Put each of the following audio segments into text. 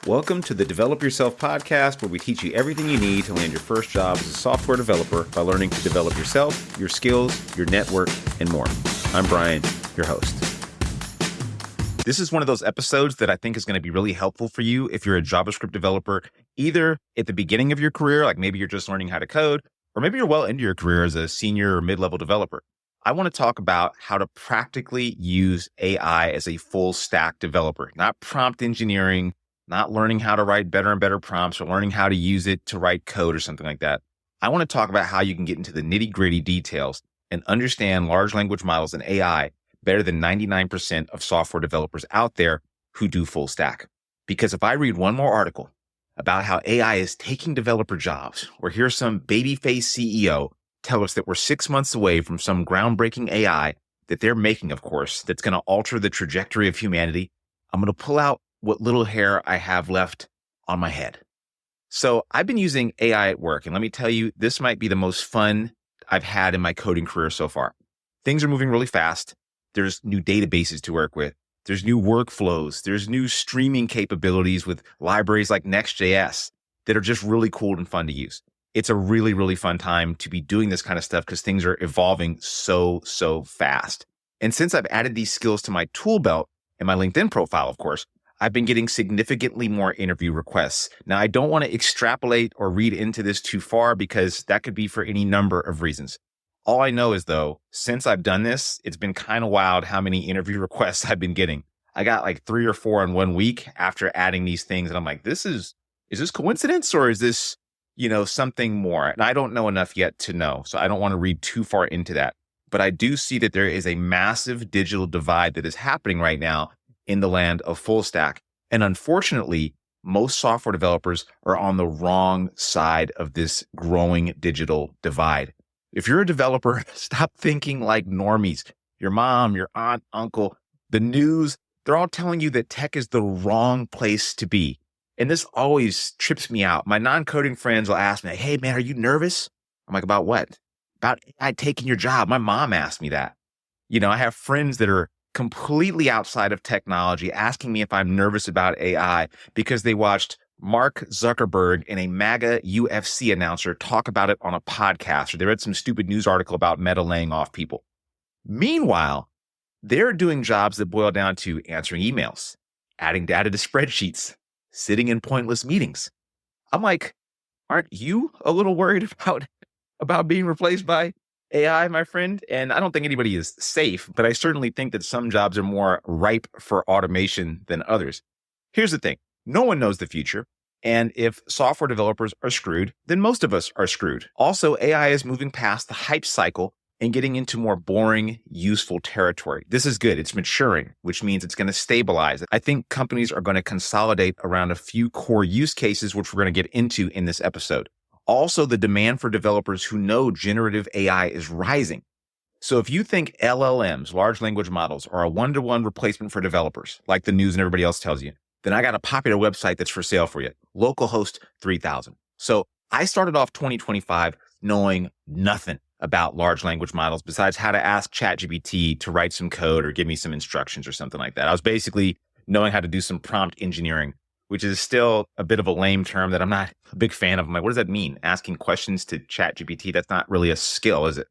Welcome to the Develop Yourself podcast, where we teach you everything you need to land your first job as a software developer by learning to develop yourself, your skills, your network, and more. I'm Brian, your host. This is one of those episodes that I think is going to be really helpful for you if you're a JavaScript developer, either at the beginning of your career, like maybe you're just learning how to code, or maybe you're well into your career as a senior or mid-level developer. I want to talk about how to practically use AI as a full stack developer, not prompt engineering, not learning how to write better and better prompts or learning how to use it to write code or something like that. I want to talk about how you can get into the nitty-gritty details and understand large language models and AI better than 99% of software developers out there who do full stack. Because if I read one more article about how AI is taking developer jobs, or hear some babyface CEO tell us that we're 6 months away from some groundbreaking AI that they're making, of course, that's going to alter the trajectory of humanity, I'm going to pull out what little hair I have left on my head. So I've been using AI at work, and let me tell you, this might be the most fun I've had in my coding career so far. Things are moving really fast. There's new databases to work with. There's new workflows. There's new streaming capabilities with libraries like Next.js that are just really cool and fun to use. It's a really, really fun time to be doing this kind of stuff because things are evolving so fast. And since I've added these skills to my tool belt and my LinkedIn profile, of course, I've been getting significantly more interview requests. Now, I don't want to extrapolate or read into this too far because that could be for any number of reasons. All I know is, though, since I've done this, it's been kind of wild how many interview requests I've been getting. I got like 3 or 4 in 1 week after adding these things. And I'm like, is this coincidence or is this, something more? And I don't know enough yet to know. So I don't want to read too far into that. But I do see that there is a massive digital divide that is happening right now in the land of full stack. And unfortunately, most software developers are on the wrong side of this growing digital divide. If you're a developer, stop thinking like normies. Your mom, your aunt, uncle, the news, they're all telling you that tech is the wrong place to be. And this always trips me out. My non-coding friends will ask me, hey man, are you nervous? I'm like, about what? About AI taking your job. My mom asked me that. I have friends that are completely outside of technology asking me if I'm nervous about AI because they watched Mark Zuckerberg and a MAGA UFC announcer talk about it on a podcast, or they read some stupid news article about Meta laying off people. Meanwhile, they're doing jobs that boil down to answering emails, adding data to spreadsheets, sitting in pointless meetings. I'm like, aren't you a little worried about being replaced by AI, my friend? And I don't think anybody is safe, but I certainly think that some jobs are more ripe for automation than others. Here's the thing. No one knows the future. And if software developers are screwed, then most of us are screwed. Also, AI is moving past the hype cycle and getting into more boring, useful territory. This is good. It's maturing, which means it's going to stabilize. I think companies are going to consolidate around a few core use cases, which we're going to get into in this episode. Also, the demand for developers who know generative AI is rising. So if you think LLMs, large language models, are a one-to-one replacement for developers, like the news and everybody else tells you, then I got a popular website that's for sale for you, localhost 3000. So I started off 2025 knowing nothing about large language models besides how to ask Chat-GPT to write some code or give me some instructions or something like that. I was basically knowing how to do some prompt engineering, which is still a bit of a lame term that I'm not a big fan of. I'm like, what does that mean? Asking questions to Chat-GPT, that's not really a skill, is it?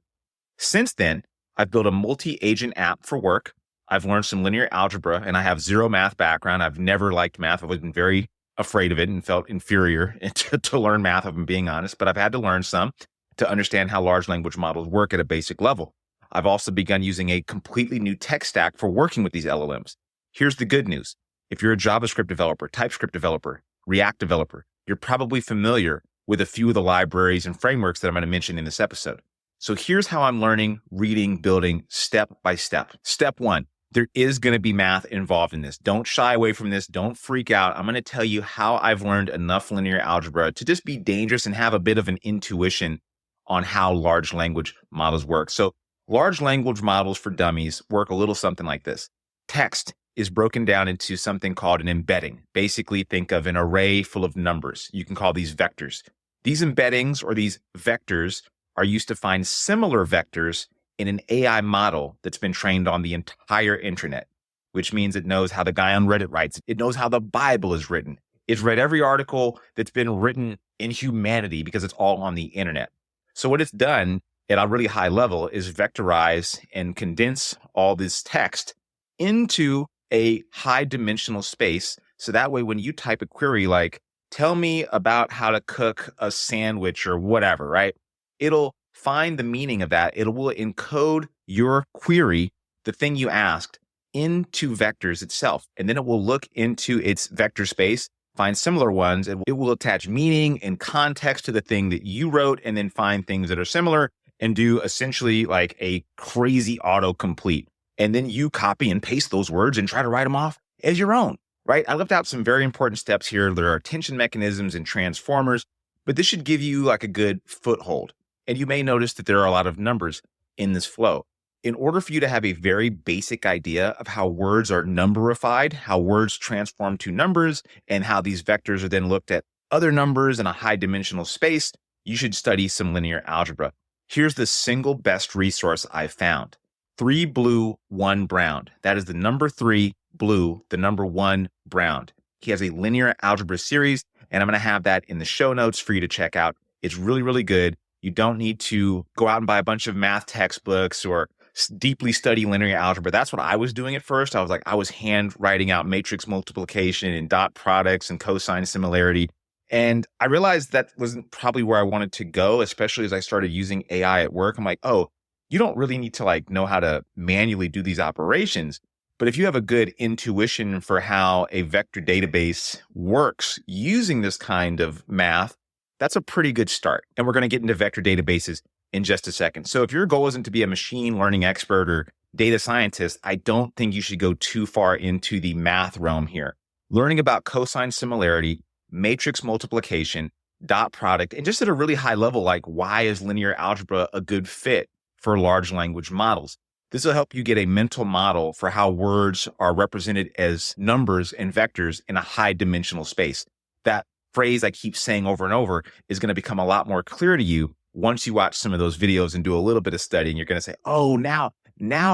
Since then, I've built a multi-agent app for work. I've learned some linear algebra, and I have zero math background. I've never liked math. I've been very afraid of it and felt inferior to learn math, if I'm being honest. But I've had to learn some to understand how large language models work at a basic level. I've also begun using a completely new tech stack for working with these LLMs. Here's the good news. If you're a JavaScript developer, TypeScript developer, React developer, you're probably familiar with a few of the libraries and frameworks that I'm going to mention in this episode. So here's how I'm learning, reading, building step by step. Step 1, there is going to be math involved in this. Don't shy away from this. Don't freak out. I'm going to tell you how I've learned enough linear algebra to just be dangerous and have a bit of an intuition on how large language models work. So large language models for dummies work a little something like this. Text is broken down into something called an embedding. Basically, think of an array full of numbers. You can call these vectors. These embeddings or these vectors are used to find similar vectors in an AI model that's been trained on the entire internet, which means it knows how the guy on Reddit writes. It knows how the Bible is written. It's read every article that's been written in humanity because it's all on the internet. So what it's done at a really high level is vectorize and condense all this text into a high dimensional space. So that way, when you type a query like, tell me about how to cook a sandwich or whatever, right? It'll find the meaning of that. It will encode your query, the thing you asked, into vectors itself. And then it will look into its vector space, find similar ones, and it will attach meaning and context to the thing that you wrote, and then find things that are similar and do essentially like a crazy autocomplete. And then you copy and paste those words and try to write them off as your own, right? I left out some very important steps here. There are attention mechanisms and transformers, but this should give you like a good foothold. And you may notice that there are a lot of numbers in this flow. In order for you to have a very basic idea of how words are numberified, how words transform to numbers, and how these vectors are then looked at other numbers in a high dimensional space, you should study some linear algebra. Here's the single best resource I've found. 3 blue, 1 brown. That is the number 3 blue, the number 1 brown. He has a linear algebra series, and I'm going to have that in the show notes for you to check out. It's really, really good. You don't need to go out and buy a bunch of math textbooks or deeply study linear algebra. That's what I was doing at first. I was hand writing out matrix multiplication and dot products and cosine similarity. And I realized that wasn't probably where I wanted to go, especially as I started using AI at work. I'm like, oh, you don't really need to like know how to manually do these operations. But if you have a good intuition for how a vector database works using this kind of math, that's a pretty good start. And we're going to get into vector databases in just a second. So if your goal isn't to be a machine learning expert or data scientist, I don't think you should go too far into the math realm here. Learning about cosine similarity, matrix multiplication, dot product, and just at a really high level, like why is linear algebra a good fit for large language models? This will help you get a mental model for how words are represented as numbers and vectors in a high dimensional space. That phrase I keep saying over and over is going to become a lot more clear to you once you watch some of those videos and do a little bit of studying. You're going to say, oh, now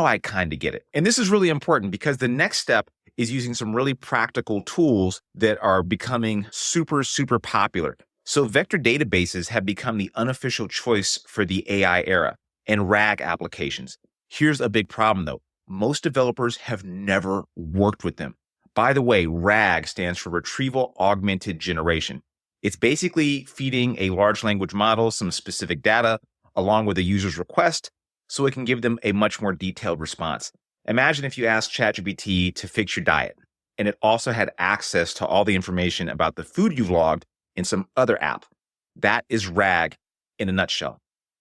I kind of get it. And this is really important because the next step is using some really practical tools that are becoming super, super popular. So vector databases have become the unofficial choice for the AI era and RAG applications. Here's a big problem though. Most developers have never worked with them. By the way, RAG stands for Retrieval Augmented Generation. It's basically feeding a large language model some specific data along with a user's request so it can give them a much more detailed response. Imagine if you asked Chat-GPT to fix your diet, and it also had access to all the information about the food you've logged in some other app. That is RAG in a nutshell.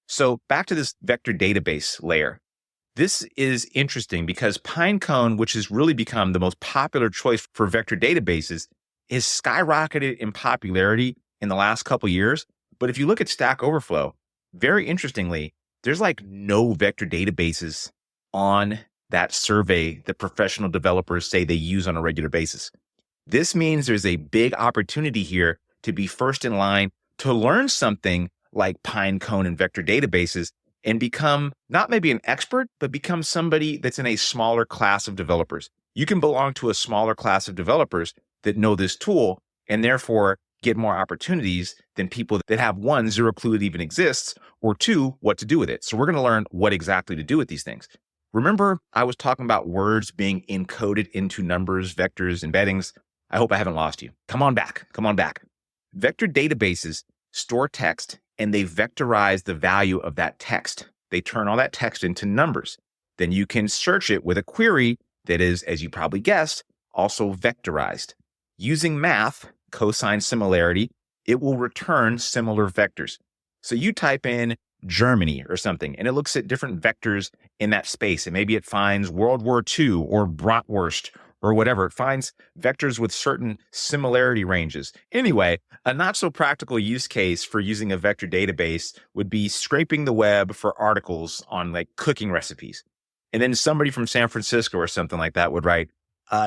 So back to this vector database layer. This is interesting because Pinecone, which has really become the most popular choice for vector databases, is skyrocketed in popularity in the last couple of years. But if you look at Stack Overflow, very interestingly, there's like no vector databases on that survey that professional developers say they use on a regular basis. This means there's a big opportunity here to be first in line to learn something like Pinecone and vector databases and become not maybe an expert, but become somebody that's in a smaller class of developers. You can belong to a smaller class of developers that know this tool and therefore get more opportunities than people that have 1, zero clue it even exists, or 2, what to do with it. So we're going to learn what exactly to do with these things. Remember, I was talking about words being encoded into numbers, vectors, embeddings. I hope I haven't lost you. Come on back. Vector databases store text and they vectorize the value of that text. They turn all that text into numbers. Then you can search it with a query that is, as you probably guessed, also vectorized. Using math, cosine similarity, it will return similar vectors. So you type in Germany or something, and it looks at different vectors in that space. And maybe it finds World War II or Bratwurst or whatever. It finds vectors with certain similarity ranges. Anyway, a not so practical use case for using a vector database would be scraping the web for articles on like cooking recipes. And then somebody from San Francisco or something like that would write,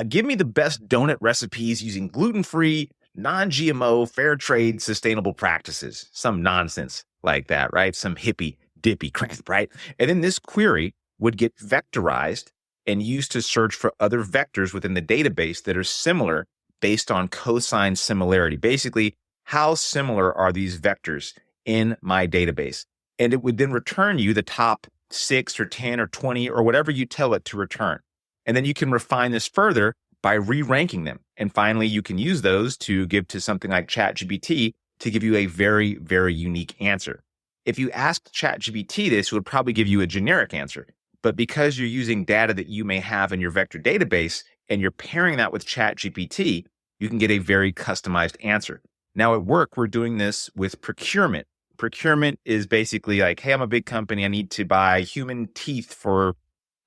give me the best donut recipes using gluten-free, non-GMO, fair trade, sustainable practices. Some nonsense like that, right? Some hippy dippy crap, right? And then this query would get vectorized and used to search for other vectors within the database that are similar based on cosine similarity. Basically, how similar are these vectors in my database? And it would then return you the top 6 or 10 or 20 or whatever you tell it to return. And then you can refine this further by re-ranking them. And finally, you can use those to give to something like Chat-GPT to give you a very, very unique answer. If you ask Chat-GPT this, it would probably give you a generic answer. But because you're using data that you may have in your vector database and you're pairing that with Chat-GPT, you can get a very customized answer. Now at work, we're doing this with procurement. Procurement is basically like, hey, I'm a big company. I need to buy human teeth for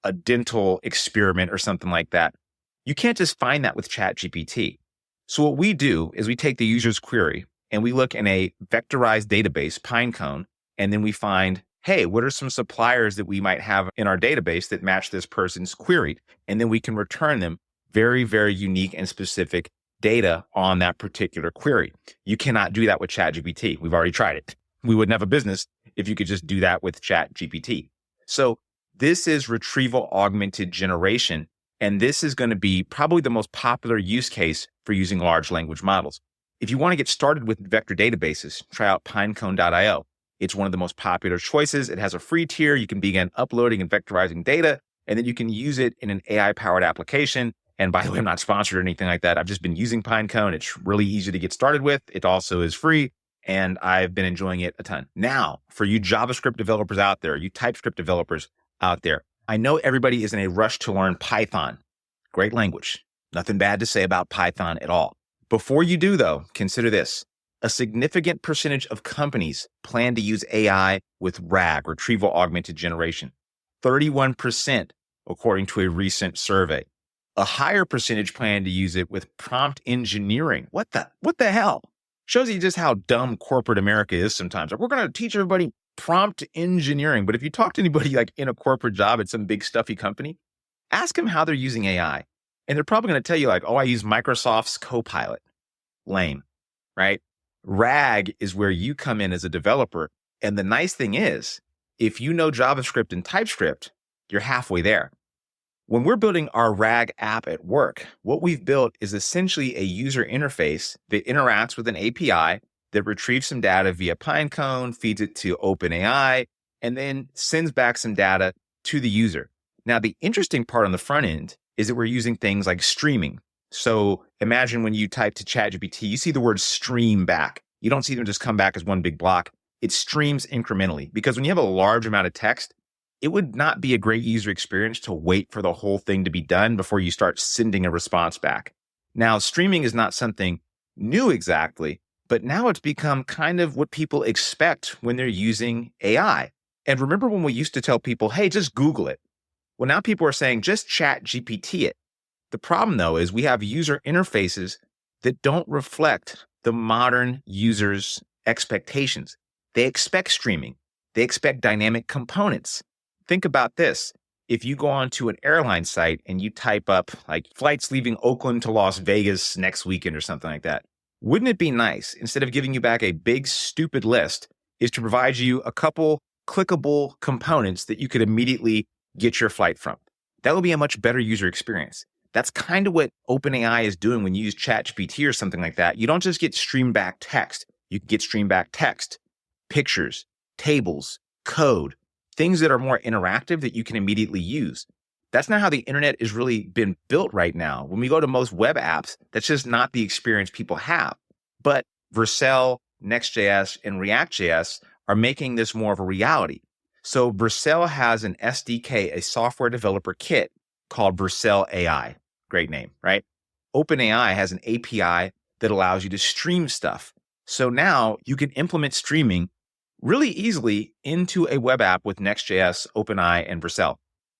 a dental experiment or something like that. You can't just find that with Chat-GPT. So what we do is we take the user's query and we look in a vectorized database, Pinecone, and then we find, hey, what are some suppliers that we might have in our database that match this person's query? And then we can return them very, very unique and specific data on that particular query. You cannot do that with Chat-GPT. We've already tried it. We wouldn't have a business if you could just do that with Chat-GPT. So this is retrieval augmented generation. And this is going to be probably the most popular use case for using large language models. If you want to get started with vector databases, try out pinecone.io. It's one of the most popular choices. It has a free tier. You can begin uploading and vectorizing data, and then you can use it in an AI-powered application. And by the way, I'm not sponsored or anything like that. I've just been using Pinecone. It's really easy to get started with. It also is free, and I've been enjoying it a ton. Now, for you JavaScript developers out there, you TypeScript developers out there, I know everybody is in a rush to learn Python. Great language. Nothing bad to say about Python at all. Before you do, though, consider this. A significant percentage of companies plan to use AI with RAG, retrieval augmented generation. 31%, according to a recent survey. A higher percentage plan to use it with prompt engineering. What the hell? Shows you just how dumb corporate America is sometimes. Like, we're going to teach everybody prompt engineering. But if you talk to anybody like in a corporate job at some big stuffy company, ask them how they're using AI. And they're probably going to tell you like, oh, I use Microsoft's Copilot. Lame, right? RAG is where you come in as a developer. And the nice thing is, if you know JavaScript and TypeScript, you're halfway there. When we're building our RAG app at work, what we've built is essentially a user interface that interacts with an API that retrieves some data via Pinecone, feeds it to OpenAI, and then sends back some data to the user. Now, the interesting part on the front end is that we're using things like streaming. So imagine when you type to ChatGPT, you see the word stream back. You don't see them just come back as one big block. It streams incrementally, because when you have a large amount of text, it would not be a great user experience to wait for the whole thing to be done before you start sending a response back. Now, streaming is not something new exactly, but now it's become kind of what people expect when they're using AI. And remember when we used to tell people, hey, just Google it. Well, now people are saying, just Chat-GPT it. The problem, though, is we have user interfaces that don't reflect the modern user's expectations. They expect streaming. They expect dynamic components. Think about this. If you go onto an airline site and you type up like flights leaving Oakland to Las Vegas next weekend or something like that, wouldn't it be nice, instead of giving you back a big, stupid list, is to provide you a couple clickable components that you could immediately get your flight from? That would be a much better user experience. That's kind of what OpenAI is doing when you use ChatGPT or something like that. You don't just get streamed back text. You can get streamed back text, pictures, tables, code, things that are more interactive that you can immediately use. That's not how the internet is really been built right now. When we go to most web apps, that's just not the experience people have. But Vercel, Next.js, and React.js are making this more of a reality. So Vercel has an SDK, a software developer kit called Vercel AI. Great name, right? OpenAI has an API that allows you to stream stuff. So now you can implement streaming really easily into a web app with Next.js, OpenAI, and Vercel.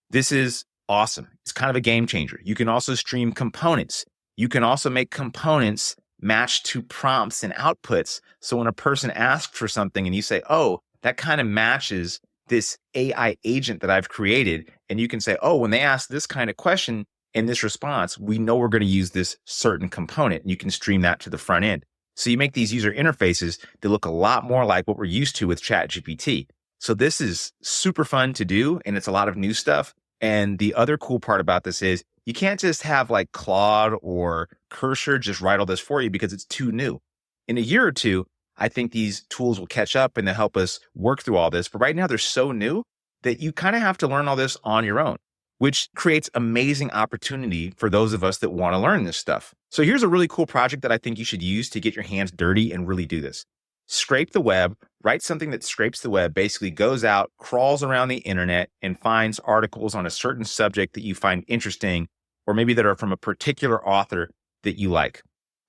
This is awesome. It's kind of a game changer. You can also stream components. You can also make components match to prompts and outputs. So when a person asks for something and you say, oh, that kind of matches this AI agent that I've created, and you can say, oh, when they ask this kind of question in this response, we know we're going to use this certain component, and you can stream that to the front end. So you make these user interfaces that look a lot more like what we're used to with ChatGPT. So this is super fun to do, and it's a lot of new stuff. And the other cool part about this is you can't just have like Claude or Cursor just write all this for you because it's too new. In a year or two, I think these tools will catch up and they'll help us work through all this. But right now they're so new that you kind of have to learn all this on your own, which creates amazing opportunity for those of us that want to learn this stuff. So here's a really cool project that I think you should use to get your hands dirty and really do this. Scrape the web, write something that scrapes the web, basically goes out, crawls around the internet and finds articles on a certain subject that you find interesting, or maybe that are from a particular author that you like.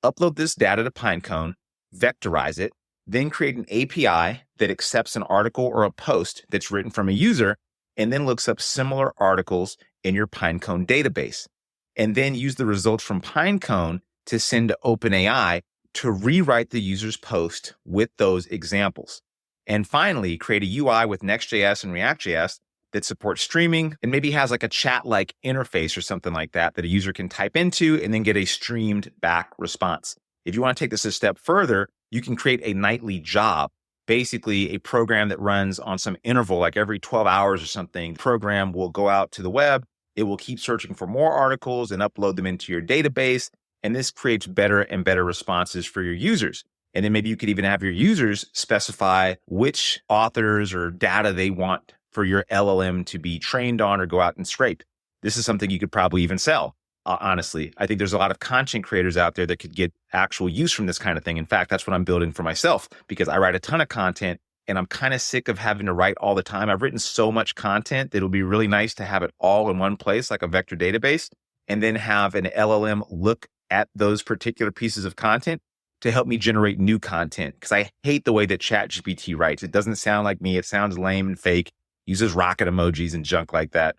Upload this data to Pinecone, vectorize it, then create an API that accepts an article or a post that's written from a user, and then looks up similar articles in your Pinecone database. And then use the results from Pinecone to send to OpenAI to rewrite the user's post with those examples. And finally, create a UI with Next.js and React.js that supports streaming and maybe has like a chat-like interface or something like that that a user can type into and then get a streamed back response. If you want to take this a step further, you can create a nightly job, basically a program that runs on some interval, like every 12 hours or something. The program will go out to the web. It will keep searching for more articles and upload them into your database. And this creates better and better responses for your users. And then maybe you could even have your users specify which authors or data they want for your LLM to be trained on or go out and scrape. This is something you could probably even sell. Honestly, I think there's a lot of content creators out there that could get actual use from this kind of thing. In fact, that's what I'm building for myself because I write a ton of content and I'm kind of sick of having to write all the time. I've written so much content that it'll be really nice to have it all in one place, like a vector database, and then have an LLM look at those particular pieces of content to help me generate new content. Because I hate the way that Chat-GPT writes. It doesn't sound like me. It sounds lame and fake, uses rocket emojis and junk like that.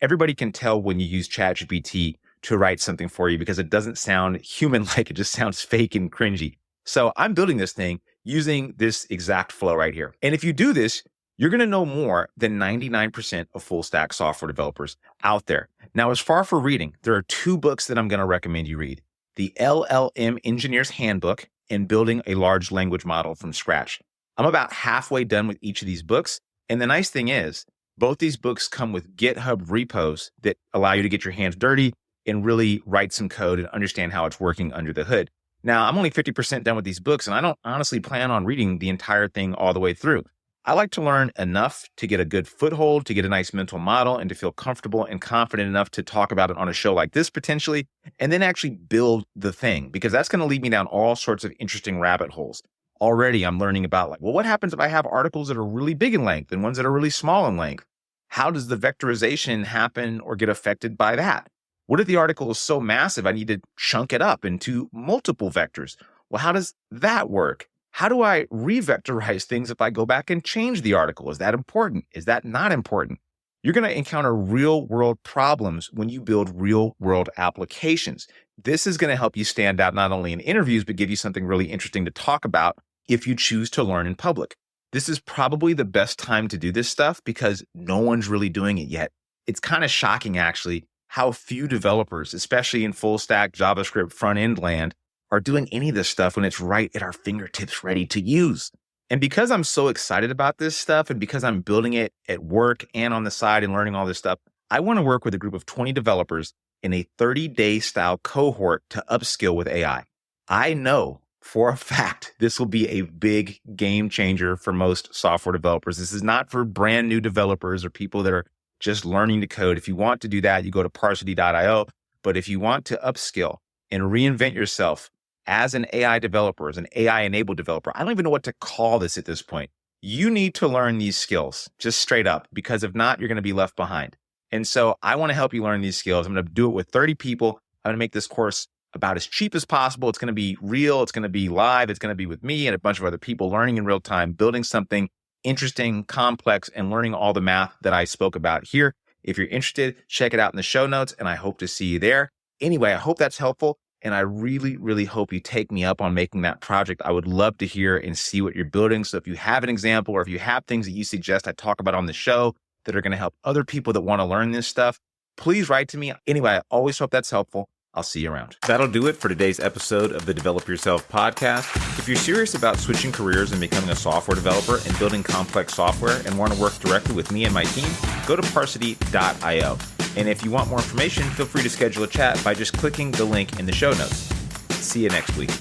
Everybody can tell when you use Chat-GPT to write something for you because it doesn't sound human-like. It just sounds fake and cringy. So I'm building this thing using this exact flow right here. And if you do this, you're going to know more than 99% of full stack software developers out there. Now, as far for reading, there are 2 books that I'm going to recommend you read. The LLM Engineer's Handbook and Building a Large Language Model from Scratch. I'm about halfway done with each of these books. And the nice thing is, both these books come with GitHub repos that allow you to get your hands dirty and really write some code and understand how it's working under the hood. Now, I'm only 50% done with these books, and I don't honestly plan on reading the entire thing all the way through. I like to learn enough to get a good foothold, to get a nice mental model, and to feel comfortable and confident enough to talk about it on a show like this potentially, and then actually build the thing, because that's going to lead me down all sorts of interesting rabbit holes. Already, I'm learning about like, well, what happens if I have articles that are really big in length and ones that are really small in length? How does the vectorization happen or get affected by that? What if the article is so massive, I need to chunk it up into multiple vectors? Well, how does that work? How do I revectorize things if I go back and change the article? Is that important? Is that not important? You're going to encounter real world problems when you build real world applications. This is going to help you stand out not only in interviews, but give you something really interesting to talk about if you choose to learn in public. This is probably the best time to do this stuff because no one's really doing it yet. It's kind of shocking, actually, how few developers, especially in full stack JavaScript front end land, are doing any of this stuff when it's right at our fingertips ready to use. And because I'm so excited about this stuff and because I'm building it at work and on the side and learning all this stuff, I want to work with a group of 20 developers in a 30-day style cohort to upskill with AI. I know for a fact this will be a big game changer for most software developers. This is not for brand new developers or people that are just learning to code. If you want to do that, you go to parsity.io. But if you want to upskill and reinvent yourself as an AI developer, as an AI-enabled developer, I don't even know what to call this at this point. You need to learn these skills, just straight up, because if not, you're going to be left behind. And so I want to help you learn these skills. I'm going to do it with 30 people. I'm going to make this course about as cheap as possible. It's going to be real. It's going to be live. It's going to be with me and a bunch of other people learning in real time, building something interesting, complex, and learning all the math that I spoke about here. If you're interested, check it out in the show notes, and I hope to see you there. Anyway, I hope that's helpful. And I really, really hope you take me up on making that project. I would love to hear and see what you're building. So if you have an example or if you have things that you suggest I talk about on the show that are going to help other people that want to learn this stuff, please write to me. Anyway, I always hope that's helpful. I'll see you around. That'll do it for today's episode of the Develop Yourself podcast. If you're serious about switching careers and becoming a software developer and building complex software and want to work directly with me and my team, go to parsity.io. And if you want more information, feel free to schedule a chat by just clicking the link in the show notes. See you next week.